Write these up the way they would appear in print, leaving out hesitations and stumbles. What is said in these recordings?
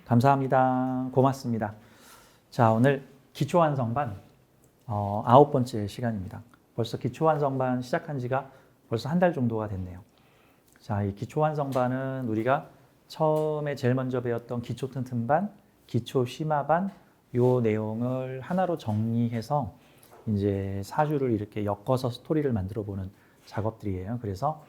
감사합니다. 고맙습니다. 자, 오늘 기초완성반 9번째 시간입니다. 벌써 기초완성반 시작한 지가 벌써 한 달 정도가 됐네요. 자, 이 기초완성반은 우리가 처음에 제일 먼저 배웠던 기초튼튼반, 기초심화반 요 내용을 하나로 정리해서 이제 사주를 이렇게 엮어서 스토리를 만들어 보는 작업들이에요. 그래서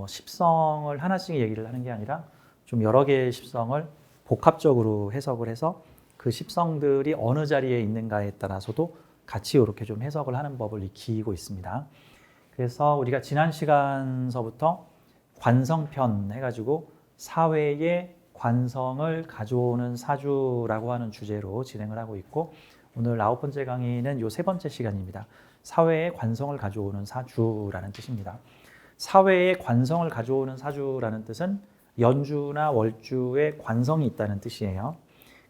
십성을 하나씩 얘기를 하는 게 아니라 좀 여러 개의 십성을 복합적으로 해석을 해서 그 십성들이 어느 자리에 있는가에 따라서도 같이 이렇게 좀 해석을 하는 법을 익히고 있습니다. 그래서 우리가 지난 시간서부터 관성편 해가지고 사회의 관성을 가져오는 사주라고 하는 주제로 진행을 하고 있고, 오늘 9번째 강의는 요 3번째 시간입니다. 사회의 관성을 가져오는 사주라는 뜻입니다. 사회의 관성을 가져오는 사주라는 뜻은 연주나 월주에 관성이 있다는 뜻이에요.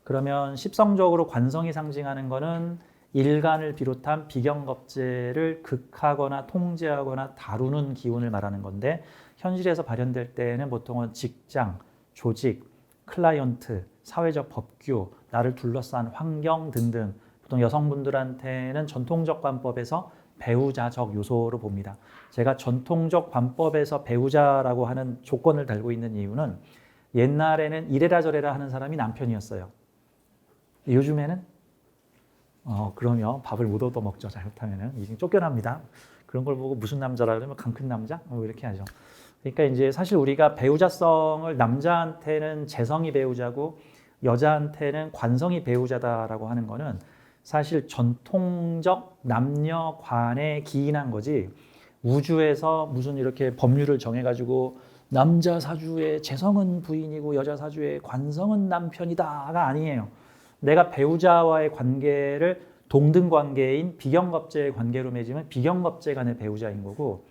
그러면 십성적으로 관성이 상징하는 것은 일간을 비롯한 비경겁재를 극하거나 통제하거나 다루는 기운을 말하는 건데, 현실에서 발현될 때는 보통은 직장, 조직, 클라이언트, 사회적 법규, 나를 둘러싼 환경 등등, 보통 여성분들한테는 전통적 관법에서 배우자적 요소로 봅니다. 제가 전통적 관법에서 배우자라고 하는 조건을 달고 있는 이유는 옛날에는 이래라 저래라 하는 사람이 남편이었어요. 요즘에는 그러면 밥을 못 얻어먹죠. 잘못하면은 이게 쫓겨납니다. 그런 걸 보고 무슨 남자라 그러면 강 큰 남자? 이렇게 하죠. 그러니까 이제 사실 우리가 배우자성을 남자한테는 재성이 배우자고 여자한테는 관성이 배우자다라고 하는 거는 사실 전통적 남녀관에 기인한 거지, 우주에서 무슨 이렇게 법률을 정해가지고 남자 사주의 재성은 부인이고 여자 사주의 관성은 남편이다가 아니에요. 내가 배우자와의 관계를 동등관계인 비경겁재의 관계로 맺으면 비경겁재 간의 배우자인 거고,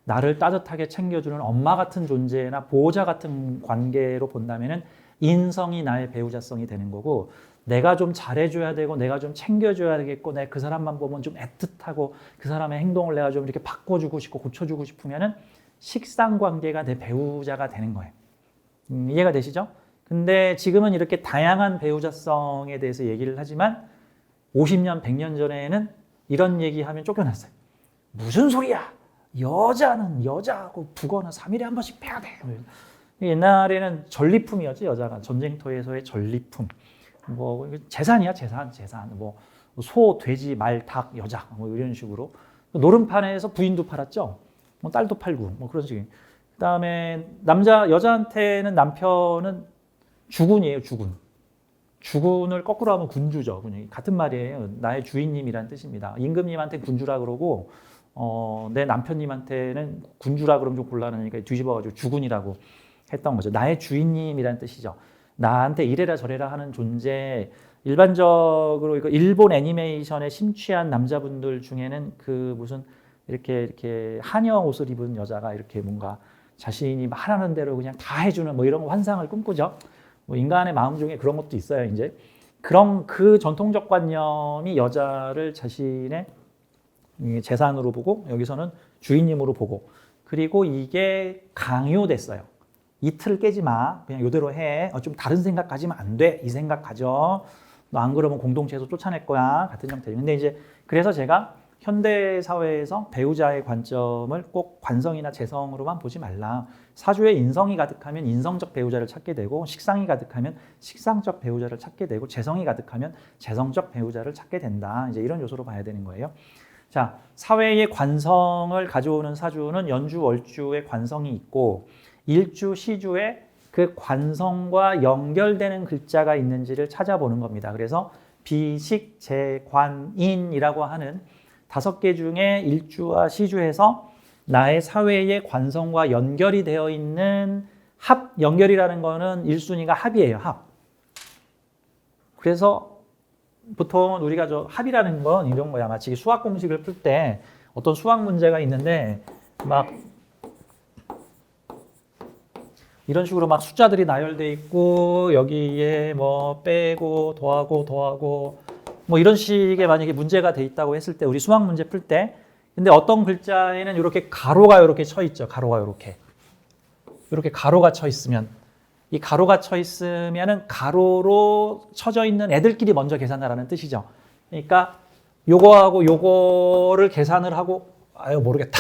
나를 따뜻하게 챙겨주는 엄마 같은 존재나 보호자 같은 관계로 본다면은 인성이 나의 배우자성이 되는 거고, 내가 좀 잘해줘야 되고 내가 좀 챙겨줘야 되겠고 내가 그 사람만 보면 좀 애틋하고 그 사람의 행동을 내가 좀 이렇게 바꿔주고 싶고 고쳐주고 싶으면은 식상관계가 내 배우자가 되는 거예요. 이해가 되시죠? 근데 지금은 이렇게 다양한 배우자성에 대해서 얘기를 하지만 50년, 100년 전에는 이런 얘기하면 쫓겨났어요. 무슨 소리야? 여자는 여자하고 부거나 3일에 한 번씩 빼야 돼. 옛날에는 전리품이었지, 여자가. 전쟁터에서의 전리품. 뭐 재산이야, 재산. 뭐 소, 돼지, 말, 닭, 여자. 뭐 이런 식으로. 노름판에서 부인도 팔았죠. 뭐 딸도 팔고 뭐 그런 식의. 그다음에 여자한테는 남편은 주군이에요, 주군. 주군을 거꾸로 하면 군주죠. 같은 말이에요. 나의 주인님이라는 뜻입니다. 임금님한테 군주라 그러고 내 남편님한테는 군주라 그러면 좀 곤란하니까 뒤집어가지고 주군이라고 했던 거죠. 나의 주인님이라는 뜻이죠. 나한테 이래라 저래라 하는 존재. 일반적으로 이거 일본 애니메이션에 심취한 남자분들 중에는 그 무슨 이렇게 한여 옷을 입은 여자가 이렇게 뭔가 자신이 말하는 대로 그냥 다 해주는 뭐 이런 환상을 꿈꾸죠. 뭐 인간의 마음 중에 그런 것도 있어요. 이제 그런 그 전통적 관념이 여자를 자신의 재산으로 보고 여기서는 주인님으로 보고, 그리고 이게 강요됐어요. 이틀 깨지 마. 그냥 이대로 해. 좀 다른 생각 가지면 안 돼. 이 생각 가져. 너 안 그러면 공동체에서 쫓아낼 거야. 같은 형태. 근데 이제 그래서 제가 현대 사회에서 배우자의 관점을 꼭 관성이나 재성으로만 보지 말라. 사주에 인성이 가득하면 인성적 배우자를 찾게 되고, 식상이 가득하면 식상적 배우자를 찾게 되고, 재성이 가득하면 재성적 배우자를 찾게 된다. 이제 이런 요소로 봐야 되는 거예요. 자, 사회의 관성을 가져오는 사주는 연주, 월주의 관성이 있고, 일주, 시주에 그 관성과 연결되는 글자가 있는지를 찾아보는 겁니다. 그래서 비식, 재, 관, 인이라고 하는 5개 중에 일주와 시주에서 나의 사회의 관성과 연결이 되어 있는 연결이라는 거는 1순위가 합이에요, 합. 그래서 보통 우리가 합이라는 건 이런 거야. 마치 수학 공식을 풀 때 어떤 수학 문제가 있는데 막 이런 식으로 막 숫자들이 나열돼 있고 여기에 뭐 빼고 더하고 뭐 이런 식의 만약에 문제가 돼 있다고 했을 때 우리 수학 문제 풀 때 근데 어떤 글자에는 이렇게 가로가 이렇게 쳐 있죠. 가로가 이렇게 가로가 쳐 있으면 이 가로가 쳐 있으면은 가로로 쳐져 있는 애들끼리 먼저 계산하라는 뜻이죠. 그러니까 요거하고 요거를 계산을 하고 모르겠다.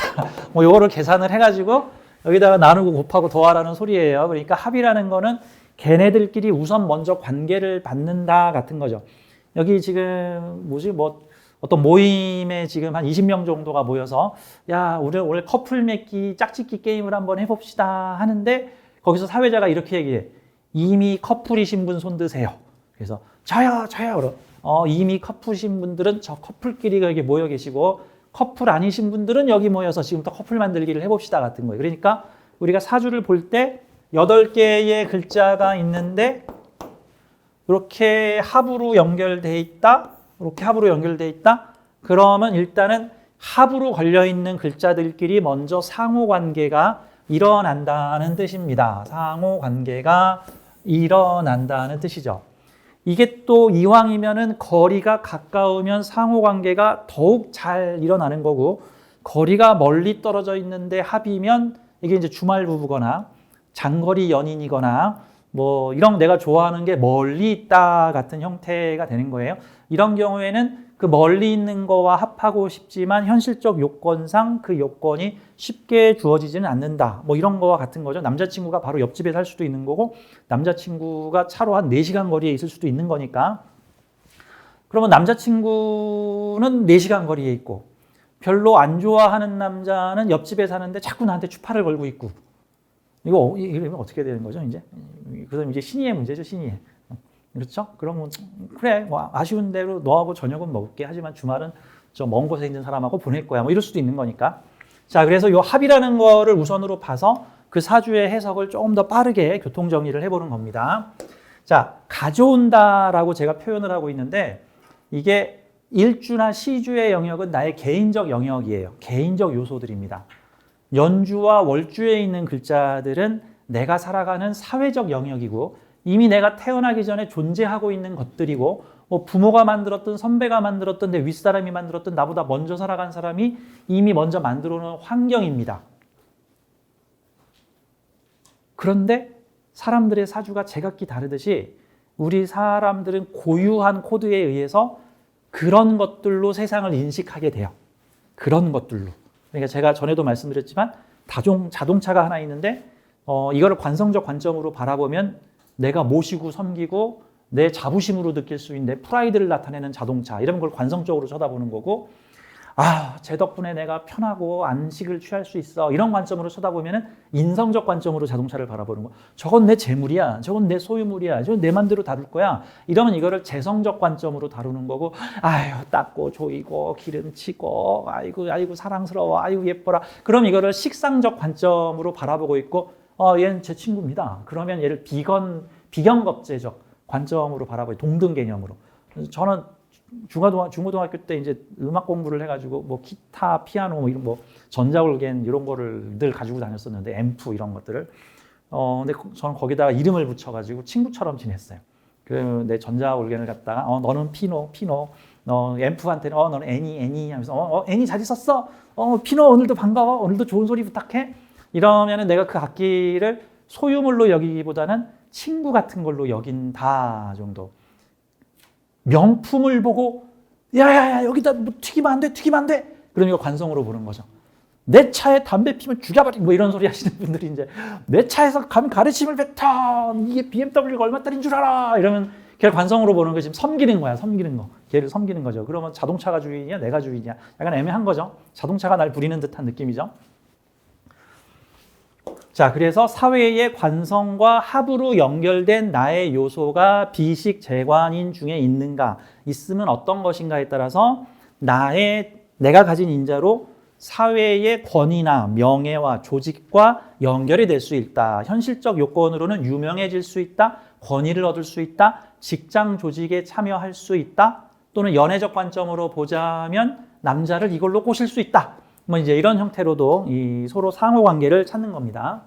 뭐 요거를 계산을 해가지고 여기다가 나누고 곱하고 더하라는 소리예요. 그러니까 합이라는 거는 걔네들끼리 우선 먼저 관계를 받는다 같은 거죠. 여기 지금 뭐 어떤 모임에 지금 한 20명 정도가 모여서 야 우리 오늘 커플 맺기 짝짓기 게임을 한번 해봅시다 하는데 거기서 사회자가 이렇게 얘기해. 이미 커플이신 분 손 드세요. 그래서 저요. 이미 커플이신 분들은 저 커플끼리 여기 모여 계시고 커플 아니신 분들은 여기 모여서 지금부터 커플 만들기를 해봅시다 같은 거예요. 그러니까 우리가 사주를 볼 때 8개의 글자가 있는데 이렇게 합으로 연결돼 있다. 이렇게 합으로 연결돼 있다. 그러면 일단은 합으로 걸려 있는 글자들끼리 먼저 상호 관계가 일어난다는 뜻입니다. 상호 관계가 일어난다는 뜻이죠. 이게 또 이왕이면은 거리가 가까우면 상호 관계가 더욱 잘 일어나는 거고 거리가 멀리 떨어져 있는데 합이면 이게 이제 주말 부부거나 장거리 연인이거나 뭐 이런 내가 좋아하는 게 멀리 있다 같은 형태가 되는 거예요. 이런 경우에는 그 멀리 있는 거와 합하고 싶지만 현실적 요건상 그 요건이 쉽게 주어지지는 않는다. 뭐 이런 거와 같은 거죠. 남자친구가 바로 옆집에 살 수도 있는 거고 남자친구가 차로 한 4시간 거리에 있을 수도 있는 거니까 그러면 남자친구는 4시간 거리에 있고 별로 안 좋아하는 남자는 옆집에 사는데 자꾸 나한테 추파를 걸고 있고 이러면 어떻게 되는 거죠, 이제? 그다음 이제 신의의 문제죠, 신의의. 그렇죠? 그러면 그래, 뭐 아쉬운 대로 너하고 저녁은 먹을게. 하지만 주말은 저 먼 곳에 있는 사람하고 보낼 거야. 뭐 이럴 수도 있는 거니까. 자, 그래서 이 합이라는 거를 우선으로 봐서 그 사주의 해석을 조금 더 빠르게 교통 정리를 해보는 겁니다. 자, 가져온다라고 제가 표현을 하고 있는데 이게 일주나 시주의 영역은 나의 개인적 영역이에요. 개인적 요소들입니다. 연주와 월주에 있는 글자들은 내가 살아가는 사회적 영역이고 이미 내가 태어나기 전에 존재하고 있는 것들이고 뭐 부모가 만들었든 선배가 만들었든 내 윗사람이 만들었든 나보다 먼저 살아간 사람이 이미 먼저 만들어 놓은 환경입니다. 그런데 사람들의 사주가 제각기 다르듯이 우리 사람들은 고유한 코드에 의해서 그런 것들로 세상을 인식하게 돼요. 그런 것들로. 그러니까 제가 전에도 말씀드렸지만 자동차가 하나 있는데 이거를 관성적 관점으로 바라보면 내가 모시고 섬기고 내 자부심으로 느낄 수 있는 내 프라이드를 나타내는 자동차 이런 걸 관성적으로 쳐다보는 거고 제 덕분에 내가 편하고 안식을 취할 수 있어 이런 관점으로 쳐다보면 인성적 관점으로 자동차를 바라보는 거. 저건 내 재물이야. 저건 내 소유물이야. 저건 내 맘대로 다룰 거야. 이러면 이거를 재성적 관점으로 다루는 거고 닦고 조이고 기름치고 아이고 사랑스러워. 아이고 예뻐라. 그럼 이거를 식상적 관점으로 바라보고 있고 얘는 제 친구입니다. 그러면 얘를 비견겁제적 관점으로 바라보고 동등 개념으로. 그래서 저는 중고등학교 때 이제 음악 공부를 해가지고 뭐 기타, 피아노 뭐 이런 뭐 전자올겐 이런 거를 늘 가지고 다녔었는데 앰프 이런 것들을 근데 저는 거기다가 이름을 붙여가지고 친구처럼 지냈어요. 그 내 전자올겐을 갖다가 너는 피노, 너 앰프한테는 너는 애니 하면서 애니 잘 있었어? 피노 오늘도 반가워, 오늘도 좋은 소리 부탁해. 이러면은 내가 그 악기를 소유물로 여기기보다는 친구 같은 걸로 여긴다 정도. 명품을 보고 야야야 여기다 뭐 튀기면 안 돼. 그럼 이거 관성으로 보는 거죠. 내 차에 담배 피면 죽여버리 뭐 이런 소리 하시는 분들이 이제 내 차에서 가르침을 뱉어 이게 BMW가 얼마짜리인 줄 알아 이러면 걔를 관성으로 보는 거 지금 섬기는 거야. 섬기는 거. 걔를 섬기는 거죠. 그러면 자동차가 주인이냐 내가 주인이냐 약간 애매한 거죠. 자동차가 날 부리는 듯한 느낌이죠. 자, 그래서 사회의 관성과 합으로 연결된 나의 요소가 비식 재관인 중에 있는가, 있으면 어떤 것인가에 따라서 내가 가진 인자로 사회의 권위나 명예와 조직과 연결이 될 수 있다. 현실적 요건으로는 유명해질 수 있다. 권위를 얻을 수 있다. 직장 조직에 참여할 수 있다. 또는 연애적 관점으로 보자면 남자를 이걸로 꼬실 수 있다. 뭐 이제 이런 형태로도 이 서로 상호 관계를 찾는 겁니다.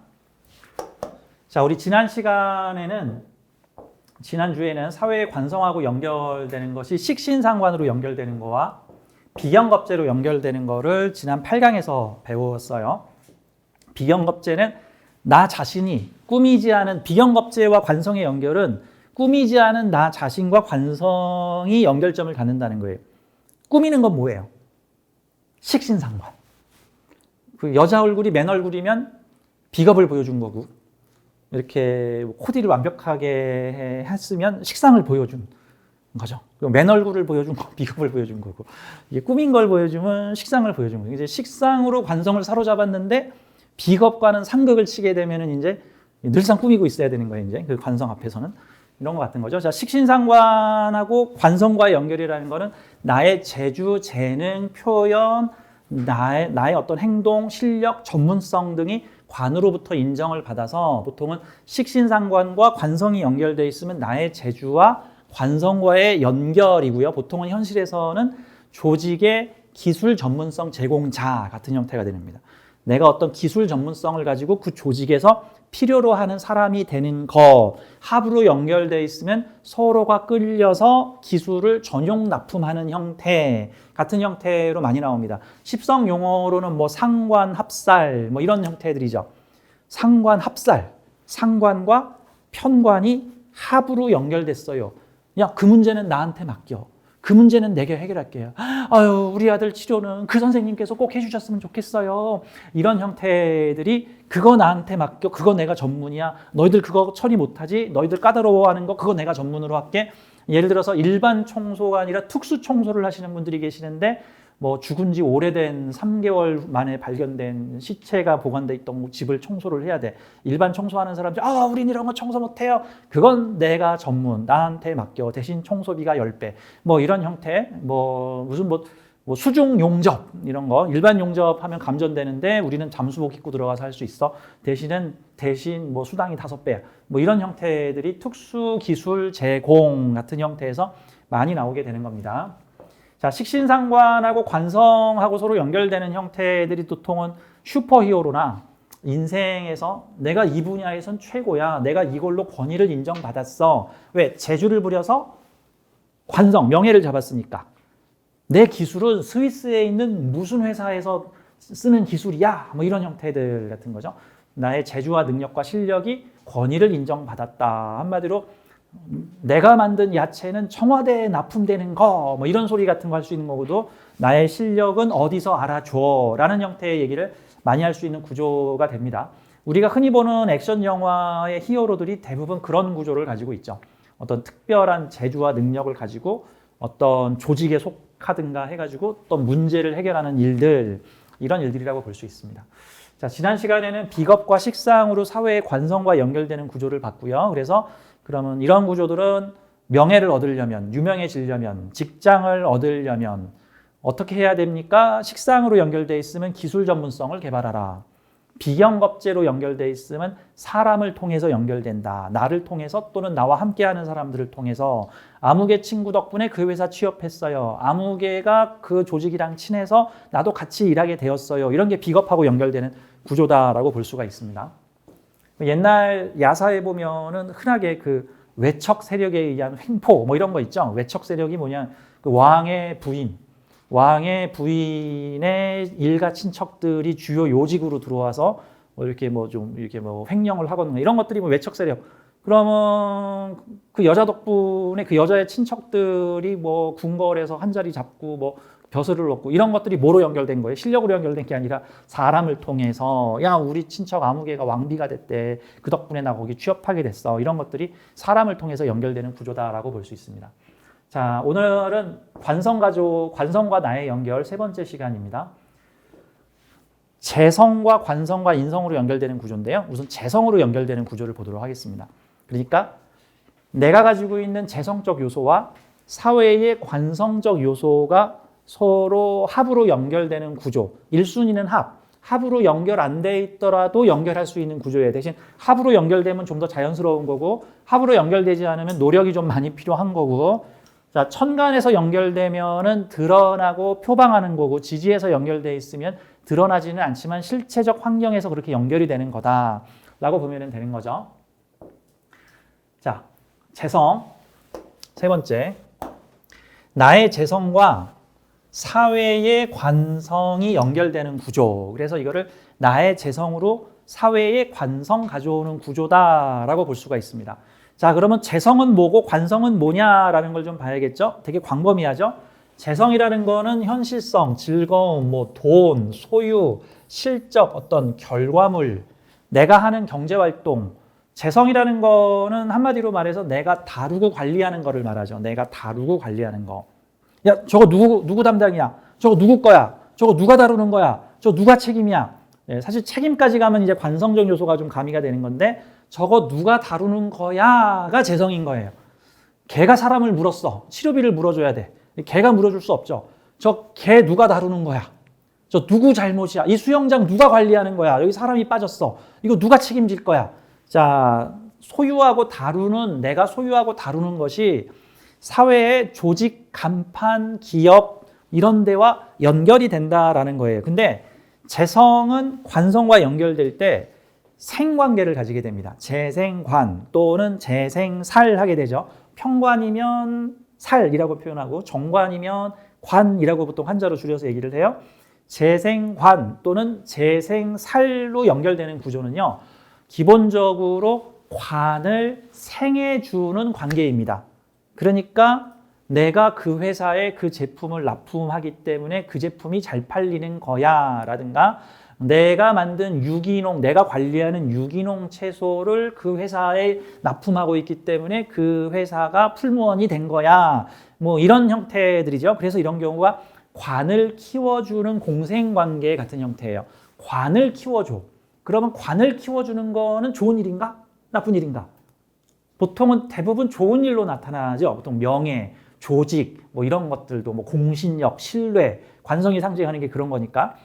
자, 우리 지난 시간에는 지난주에는 사회의 관성하고 연결되는 것이 식신상관으로 연결되는 거와 비경겁제로 연결되는 거를 지난 8강에서 배웠어요. 비경겁제는 나 자신이 꾸미지 않은, 비경겁제와 관성의 연결은 꾸미지 않은 나 자신과 관성이 연결점을 갖는다는 거예요. 꾸미는 건 뭐예요? 식신상관. 그 여자 얼굴이 맨 얼굴이면 비겁을 보여준 거고, 이렇게 코디를 완벽하게 했으면 식상을 보여준 거죠. 맨 얼굴을 보여준 거, 비겁을 보여준 거고, 이게 꾸민 걸 보여주면 식상을 보여준 거예요. 이제 식상으로 관성을 사로잡았는데 비겁과는 상극을 치게 되면은 이제 늘상 꾸미고 있어야 되는 거예요. 이제 그 관성 앞에서는 이런 것 같은 거죠. 자, 식신상관하고 관성과의 연결이라는 거는 나의 재주, 재능, 표현, 나의 어떤 행동, 실력, 전문성 등이 관으로부터 인정을 받아서 보통은 식신상관과 관성이 연결되어 있으면 나의 재주와 관성과의 연결이고요. 보통은 현실에서는 조직의 기술 전문성 제공자 같은 형태가 됩니다. 내가 어떤 기술 전문성을 가지고 그 조직에서 필요로 하는 사람이 되는 거, 합으로 연결되어 있으면 서로가 끌려서 기술을 전용 납품하는 형태 같은 형태로 많이 나옵니다. 십성 용어로는 뭐 상관, 합살 뭐 이런 형태들이죠. 상관, 합살, 상관과 편관이 합으로 연결됐어요. 야, 그 문제는 나한테 맡겨. 그 문제는 내가 해결할게요. 아유, 우리 아들 치료는 그 선생님께서 꼭 해주셨으면 좋겠어요. 이런 형태들이 그거 나한테 맡겨. 그거 내가 전문이야. 너희들 그거 처리 못하지? 너희들 까다로워하는 거 그거 내가 전문으로 할게. 예를 들어서 일반 청소가 아니라 특수 청소를 하시는 분들이 계시는데 뭐 죽은 지 오래된 3개월 만에 발견된 시체가 보관돼 있던 집을 청소를 해야 돼. 일반 청소하는 사람들 우린 이런 거 청소 못해요. 그건 내가 전문, 나한테 맡겨. 대신 청소비가 10배. 뭐 이런 형태, 무슨 수중 용접 이런 거 일반 용접하면 감전되는데 우리는 잠수복 입고 들어가서 할 수 있어. 대신 뭐 수당이 5배야. 뭐 이런 형태들이 특수 기술 제공 같은 형태에서 많이 나오게 되는 겁니다. 자, 식신상관하고 관성하고 서로 연결되는 형태들이 보통은 슈퍼히어로나 인생에서 내가 이 분야에선 최고야. 내가 이걸로 권위를 인정받았어. 왜? 재주를 부려서 관성, 명예를 잡았으니까. 내 기술은 스위스에 있는 무슨 회사에서 쓰는 기술이야. 뭐 이런 형태들 같은 거죠. 나의 재주와 능력과 실력이 권위를 인정받았다. 한마디로 내가 만든 야채는 청와대에 납품되는 거, 뭐 이런 소리 같은 거 할 수 있는 거고도 나의 실력은 어디서 알아줘 라는 형태의 얘기를 많이 할 수 있는 구조가 됩니다. 우리가 흔히 보는 액션 영화의 히어로들이 대부분 그런 구조를 가지고 있죠. 어떤 특별한 재주와 능력을 가지고 어떤 조직에 속하든가 해가지고 어떤 문제를 해결하는 일들, 이런 일들이라고 볼 수 있습니다. 자, 지난 시간에는 비겁과 식상으로 사회의 관성과 연결되는 구조를 봤고요. 그래서 그러면 이런 구조들은 명예를 얻으려면, 유명해지려면, 직장을 얻으려면 어떻게 해야 됩니까? 식상으로 연결되어 있으면 기술 전문성을 개발하라. 비경겁제로 연결되어 있으면 사람을 통해서 연결된다. 나를 통해서 또는 나와 함께하는 사람들을 통해서 아무개 친구 덕분에 그 회사 취업했어요. 아무개가 그 조직이랑 친해서 나도 같이 일하게 되었어요. 이런 게 비겁하고 연결되는 구조다라고 볼 수가 있습니다. 옛날 야사에 보면은 흔하게 그 외척 세력에 의한 횡포 뭐 이런 거 있죠. 외척 세력이 뭐냐, 그 왕의 부인의 일가 친척들이 주요 요직으로 들어와서 이렇게 횡령을 하거나 이런 것들이 뭐 외척 세력. 그러면 그 여자 덕분에 그 여자의 친척들이 뭐 궁궐에서 한 자리 잡고 뭐 벼슬을 얻고 이런 것들이 뭐로 연결된 거예요? 실력으로 연결된 게 아니라 사람을 통해서 야, 우리 친척 아무개가 왕비가 됐대. 그 덕분에 나 거기 취업하게 됐어. 이런 것들이 사람을 통해서 연결되는 구조다라고 볼 수 있습니다. 자, 오늘은 관성과 나의 연결 세 번째 시간입니다. 재성과 관성과 인성으로 연결되는 구조인데요. 우선 재성으로 연결되는 구조를 보도록 하겠습니다. 그러니까 내가 가지고 있는 재성적 요소와 사회의 관성적 요소가 서로 합으로 연결되는 구조. 1순위는 합으로 연결 안 돼 있더라도 연결할 수 있는 구조예요. 대신 합으로 연결되면 좀 더 자연스러운 거고 합으로 연결되지 않으면 노력이 좀 많이 필요한 거고, 자, 천간에서 연결되면은 드러나고 표방하는 거고 지지에서 연결돼 있으면 드러나지는 않지만 실체적 환경에서 그렇게 연결이 되는 거다라고 보면 되는 거죠. 자, 재성. 세 번째, 나의 재성과 사회의 관성이 연결되는 구조. 그래서 이거를 나의 재성으로 사회의 관성 가져오는 구조다라고 볼 수가 있습니다. 자, 그러면 재성은 뭐고 관성은 뭐냐라는 걸 좀 봐야겠죠? 되게 광범위하죠? 재성이라는 거는 현실성, 즐거움, 뭐 돈, 소유, 실적, 어떤 결과물, 내가 하는 경제활동. 재성이라는 거는 한마디로 말해서 내가 다루고 관리하는 거를 말하죠. 내가 다루고 관리하는 거. 야, 저거 누구 담당이야? 저거 누구 거야? 저거 누가 다루는 거야? 저거 누가 책임이야? 네, 사실 책임까지 가면 이제 관성적 요소가 좀 가미가 되는 건데 저거 누가 다루는 거야가 재성인 거예요. 걔가 사람을 물었어. 치료비를 물어줘야 돼. 걔가 물어줄 수 없죠. 저 걔 누가 다루는 거야? 저 누구 잘못이야? 이 수영장 누가 관리하는 거야? 여기 사람이 빠졌어. 이거 누가 책임질 거야? 자, 소유하고 다루는, 내가 소유하고 다루는 것이 사회의 조직, 간판, 기업 이런 데와 연결이 된다라는 거예요. 근데 재성은 관성과 연결될 때 생관계를 가지게 됩니다. 재생관 또는 재생살 하게 되죠. 평관이면 살이라고 표현하고 정관이면 관이라고 보통 한자로 줄여서 얘기를 해요. 재생관 또는 재생살로 연결되는 구조는요. 기본적으로 관을 생해주는 관계입니다. 그러니까 내가 그 회사에 그 제품을 납품하기 때문에 그 제품이 잘 팔리는 거야 라든가 내가 만든 유기농, 내가 관리하는 유기농 채소를 그 회사에 납품하고 있기 때문에 그 회사가 풀무원이 된 거야. 뭐 이런 형태들이죠. 그래서 이런 경우가 관을 키워주는 공생관계 같은 형태예요. 관을 키워줘. 그러면 관을 키워주는 거는 좋은 일인가? 나쁜 일인가? 보통은 대부분 좋은 일로 나타나죠. 보통 명예, 조직, 뭐 이런 것들도 뭐 공신력, 신뢰, 관성이 상징하는 게 그런 거니까.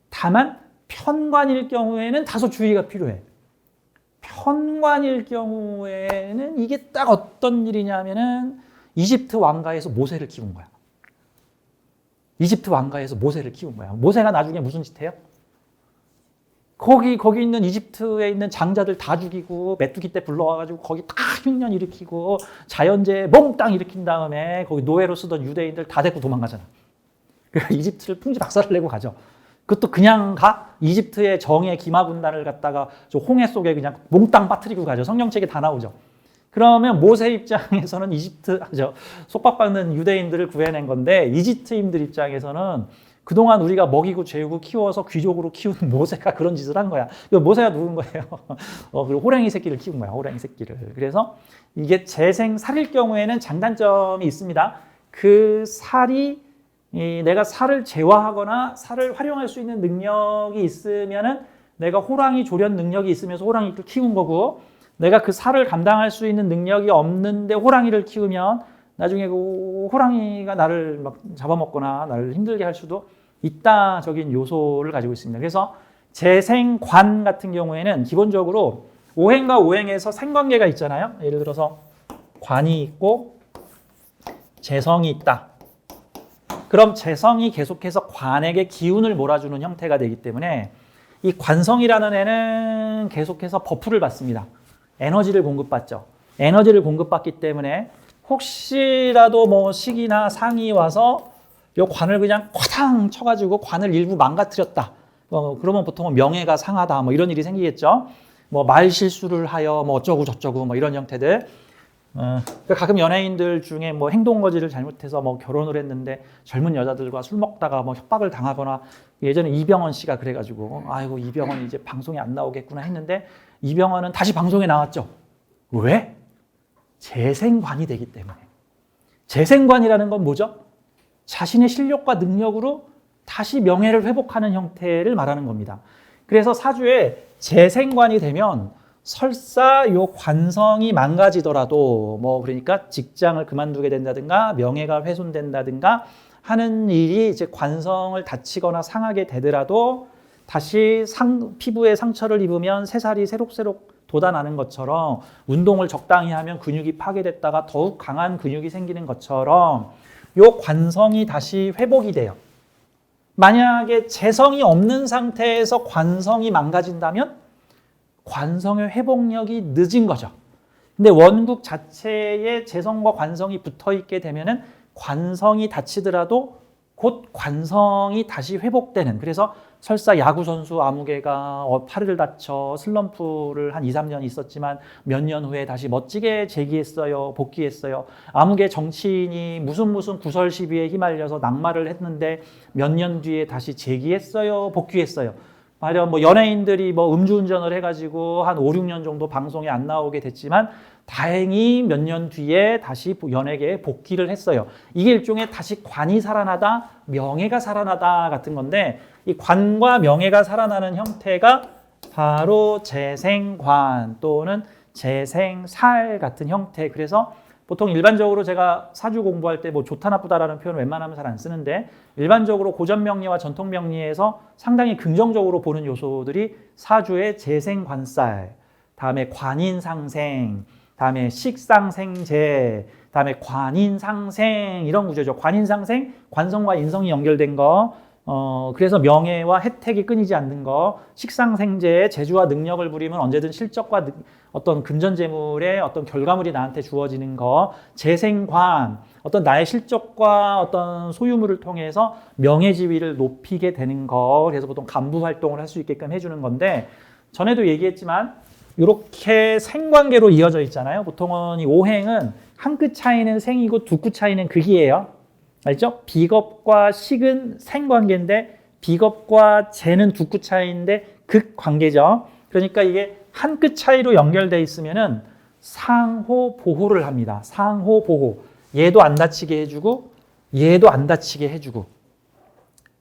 다만 편관일 경우에는 다소 주의가 필요해. 편관일 경우에는 이게 딱 어떤 일이냐면은 이집트 왕가에서 모세를 키운 거야. 이집트 왕가에서 모세를 키운 거야. 모세가 나중에 무슨 짓 해요? 거기 있는 이집트에 있는 장자들 다 죽이고 메뚜기 때 불러와가지고 거기 다 흉년 일으키고 자연재해 몽땅 일으킨 다음에 거기 노예로 쓰던 유대인들 다 데리고 도망가잖아. 그러니까 이집트를 풍지박살을 내고 가죠. 그것도 그냥 가? 이집트의 정예 기마 군단을 갖다가 저 홍해 속에 그냥 몽땅 빠뜨리고 가죠. 성경책에 다 나오죠. 그러면 모세 입장에서는 속박받는 유대인들을 구해낸 건데 이집트인들 입장에서는 그동안 우리가 먹이고 재우고 키워서 귀족으로 키운 모세가 그런 짓을 한 거야. 모세가 누군 거예요? 그리고 호랭이 새끼를 키운 거야. 호랭이 새끼를. 그래서 이게 재생살일 경우에는 장단점이 있습니다. 그 살이 내가 살을 제어하거나 살을 활용할 수 있는 능력이 있으면은 내가 호랑이 조련 능력이 있으면서 호랑이를 키운 거고 내가 그 살을 감당할 수 있는 능력이 없는데 호랑이를 키우면 나중에 그 호랑이가 나를 막 잡아먹거나 나를 힘들게 할 수도 있다적인 요소를 가지고 있습니다. 그래서 재생관 같은 경우에는 기본적으로 오행과 오행에서 생관계가 있잖아요. 예를 들어서 관이 있고 재성이 있다. 그럼 재성이 계속해서 관에게 기운을 몰아주는 형태가 되기 때문에 이 관성이라는 애는 계속해서 버프를 받습니다. 에너지를 공급받죠. 에너지를 공급받기 때문에 혹시라도 뭐 시기나 상이 와서 요 관을 그냥 쿼당 쳐가지고 관을 일부 망가뜨렸다. 그러면 보통은 명예가 상하다. 뭐 이런 일이 생기겠죠. 뭐 말 실수를 하여 뭐 어쩌고 저쩌고 뭐 이런 형태들. 그러니까 가끔 연예인들 중에 뭐 행동거지를 잘못해서 뭐 결혼을 했는데 젊은 여자들과 술 먹다가 뭐 협박을 당하거나 예전에 이병헌 씨가 그래가지고 아이고 이병헌이 이제 방송에 안 나오겠구나 했는데 이병헌은 다시 방송에 나왔죠. 왜? 재생관이 되기 때문에. 재생관이라는 건 뭐죠? 자신의 실력과 능력으로 다시 명예를 회복하는 형태를 말하는 겁니다. 그래서 사주에 재생관이 되면 설사 요 관성이 망가지더라도 뭐 그러니까 직장을 그만두게 된다든가 명예가 훼손된다든가 하는 일이 이제 관성을 다치거나 상하게 되더라도 다시 피부에 상처를 입으면 새살이 새록새록 돋아나는 것처럼 운동을 적당히 하면 근육이 파괴됐다가 더욱 강한 근육이 생기는 것처럼 요 관성이 다시 회복이 돼요. 만약에 재성이 없는 상태에서 관성이 망가진다면 관성의 회복력이 늦은 거죠. 근데 원국 자체에 재성과 관성이 붙어 있게 되면은 관성이 다치더라도 곧 관성이 다시 회복되는, 그래서 설사 야구선수 아무개가 팔을 다쳐 슬럼프를 한 2, 3년 있었지만 몇 년 후에 다시 멋지게 재기했어요. 복귀했어요. 아무개 정치인이 무슨 구설 시비에 휘말려서 낙마를 했는데 몇 년 뒤에 다시 재기했어요. 복귀했어요. 말이야, 뭐 연예인들이 뭐 음주운전을 해가지고 한 5, 6년 정도 방송에 안 나오게 됐지만 다행히 몇 년 뒤에 다시 연예계에 복귀를 했어요. 이게 일종의 다시 관이 살아나다, 명예가 살아나다 같은 건데, 이 관과 명예가 살아나는 형태가 바로 재생관 또는 재생살 같은 형태. 그래서 보통 일반적으로 제가 사주 공부할 때 뭐 좋다 나쁘다라는 표현을 웬만하면 잘 안 쓰는데, 일반적으로 고전 명리와 전통 명리에서 상당히 긍정적으로 보는 요소들이 사주의 재생관살, 다음에 관인상생, 다음에 식상생재, 다음에 관인상생, 이런 구조죠. 관인상생, 관성과 인성이 연결된 거, 그래서 명예와 혜택이 끊이지 않는 거, 식상생재의 재주와 능력을 부리면 언제든 실적과 어떤 금전재물의 어떤 결과물이 나한테 주어지는 거, 재생관, 어떤 나의 실적과 어떤 소유물을 통해서 명예지위를 높이게 되는 거, 그래서 보통 간부 활동을 할 수 있게끔 해주는 건데, 전에도 얘기했지만 이렇게 생관계로 이어져 있잖아요. 보통은 이 오행은 한 끗 차이는 생이고 두 끗 차이는 극이에요. 알죠? 비겁과 식은 생관계인데 비겁과 재는 두 끗 차이인데 극관계죠. 그러니까 이게 한 끗 차이로 연결돼 있으면은 상호 보호를 합니다. 상호 보호. 얘도 안 다치게 해주고 얘도 안 다치게 해주고.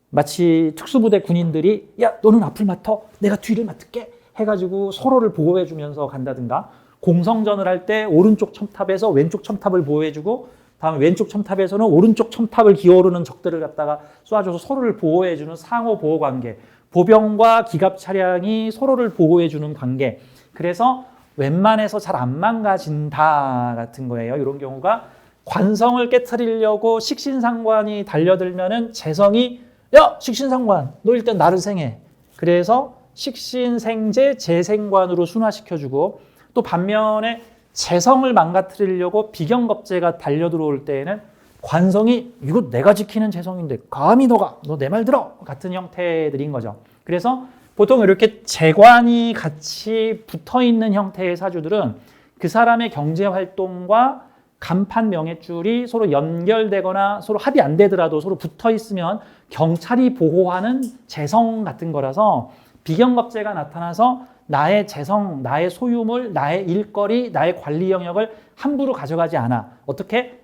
마치 특수부대 군인들이 야 너는 앞을 맡아 내가 뒤를 맡을게 해가지고 서로를 보호해주면서 간다든가, 공성전을 할 때 오른쪽 첨탑에서 왼쪽 첨탑을 보호해주고 다음에 왼쪽 첨탑에서는 오른쪽 첨탑을 기어오르는 적들을 갖다가 쏴줘서 서로를 보호해주는 상호 보호 관계, 보병과 기갑 차량이 서로를 보호해주는 관계, 그래서 웬만해서 잘 안 망가진다 같은 거예요. 이런 경우가 관성을 깨트리려고 식신상관이 달려들면은 재성이 야 식신상관 너 일단 나를 생해, 그래서 식신생재 재생관으로 순화시켜주고, 또 반면에 재성을 망가뜨리려고 비경겁재가 달려들어올 때에는 관성이 이거 내가 지키는 재성인데 감히 너가 너 내 말 들어 같은 형태들인 거죠. 그래서 보통 이렇게 재관이 같이 붙어있는 형태의 사주들은 그 사람의 경제활동과 간판 명예줄이 서로 연결되거나 서로 합의 안 되더라도 서로 붙어있으면 경찰이 보호하는 재성 같은 거라서, 비경겁재가 나타나서 나의 재성, 나의 소유물, 나의 일거리, 나의 관리 영역을 함부로 가져가지 않아. 어떻게?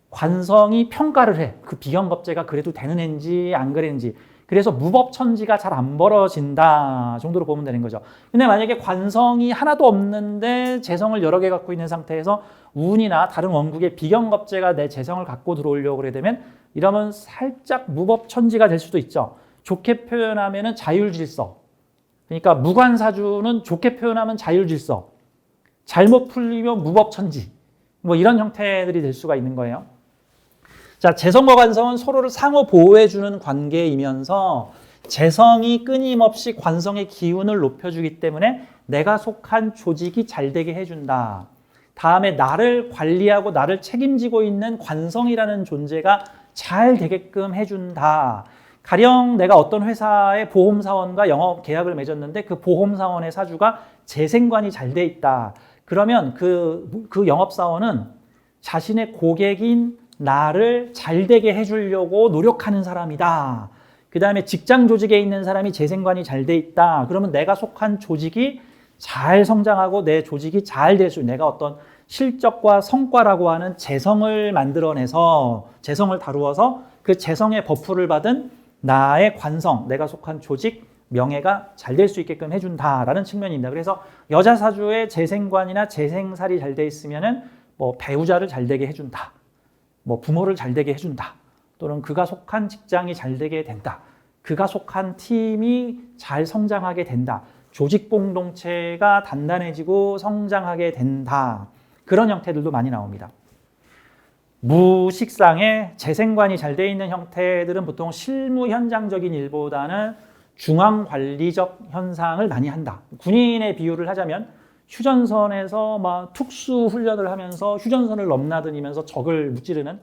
관성이 평가를 해. 그 비경겁재가 그래도 되는 애인지 안 그랬는지. 그래서 무법천지가 잘 안 벌어진다 정도로 보면 되는 거죠. 근데 만약에 관성이 하나도 없는데 재성을 여러 개 갖고 있는 상태에서 운이나 다른 원국의 비경겁재가 내 재성을 갖고 들어오려고 그래 되면, 이러면 살짝 무법천지가 될 수도 있죠. 좋게 표현하면 자율질서. 그러니까 무관사주는 좋게 표현하면 자율질서, 잘못 풀리면 무법천지, 뭐 이런 형태들이 될 수가 있는 거예요. 자, 재성과 관성은 서로를 상호 보호해주는 관계이면서 재성이 끊임없이 관성의 기운을 높여주기 때문에 내가 속한 조직이 잘 되게 해준다. 다음에 나를 관리하고 나를 책임지고 있는 관성이라는 존재가 잘 되게끔 해준다. 가령 내가 어떤 회사의 보험사원과 영업 계약을 맺었는데 그 보험사원의 사주가 재생관이 잘 돼 있다. 그러면 그 영업사원은 자신의 고객인 나를 잘 되게 해주려고 노력하는 사람이다. 그 다음에 직장 조직에 있는 사람이 재생관이 잘 돼 있다. 그러면 내가 속한 조직이 잘 성장하고 내 조직이 잘 될 수, 내가 어떤 실적과 성과라고 하는 재성을 만들어내서 재성을 다루어서 그 재성의 버프를 받은 나의 관성, 내가 속한 조직, 명예가 잘 될 수 있게끔 해준다라는 측면입니다. 그래서 여자 사주의 재생관이나 재생살이 잘 돼 있으면은 뭐 배우자를 잘 되게 해준다, 뭐 부모를 잘 되게 해준다, 또는 그가 속한 직장이 잘 되게 된다, 그가 속한 팀이 잘 성장하게 된다, 조직 공동체가 단단해지고 성장하게 된다, 그런 형태들도 많이 나옵니다. 무식상의 재생관이 잘 돼 있는 형태들은 보통 실무 현장적인 일보다는 중앙 관리적 현상을 많이 한다. 군인의 비유를 하자면 휴전선에서 막 특수 훈련을 하면서 휴전선을 넘나다니면서 적을 무찌르는